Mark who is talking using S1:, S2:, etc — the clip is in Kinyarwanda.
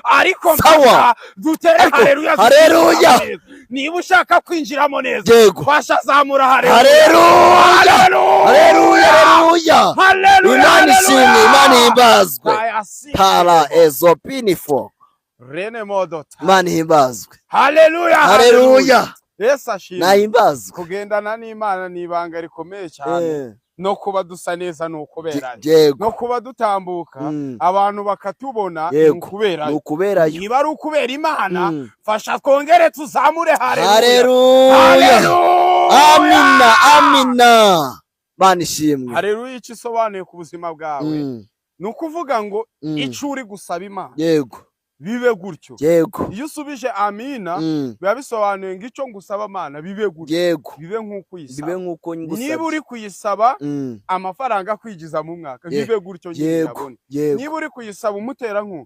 S1: ariko mpaka dutere haleluya.
S2: Haleluya.
S1: Niba ushaka kwinjiramo neza
S2: yego
S1: fasha zamura haleluya.
S2: Haleluya. Haleluya. Imana ishimwe, Imana himbazwe. Tara ezopinifo
S1: rene modo
S2: Imana himbazwe.
S1: Haleluya. Yesu ashimwe.
S2: Nahimbazwe.
S1: Kugendana n'Imana ni ibanga rikomeye cyane. No kuba dusa neza n'ukubera no kuba dutambuka abantu bakatubona n'ukubera niba ari ukubera Imana fasha twongere tuzamure
S2: haleluya. Amina Imana ishimwe.
S1: Haleluya. Icyo isobanuye ku buzima bwawe nukuvuga ngo icyo uri gusaba Imana
S2: yego
S1: bibe gutyo.
S2: Yego.
S1: Iyo usubije amina biba bisobanuye ngo icyo ngusaba Mana bibe gutyo.
S2: Yego.
S1: Bibe nk'uko uyisaba.
S2: Bibe nk'uko ngusaba.
S1: Niba uri kuyisaba amafaranga kwigiza mu mwaka bibe gutyo nyine.
S2: Niba
S1: uri kuyisaba umutera nku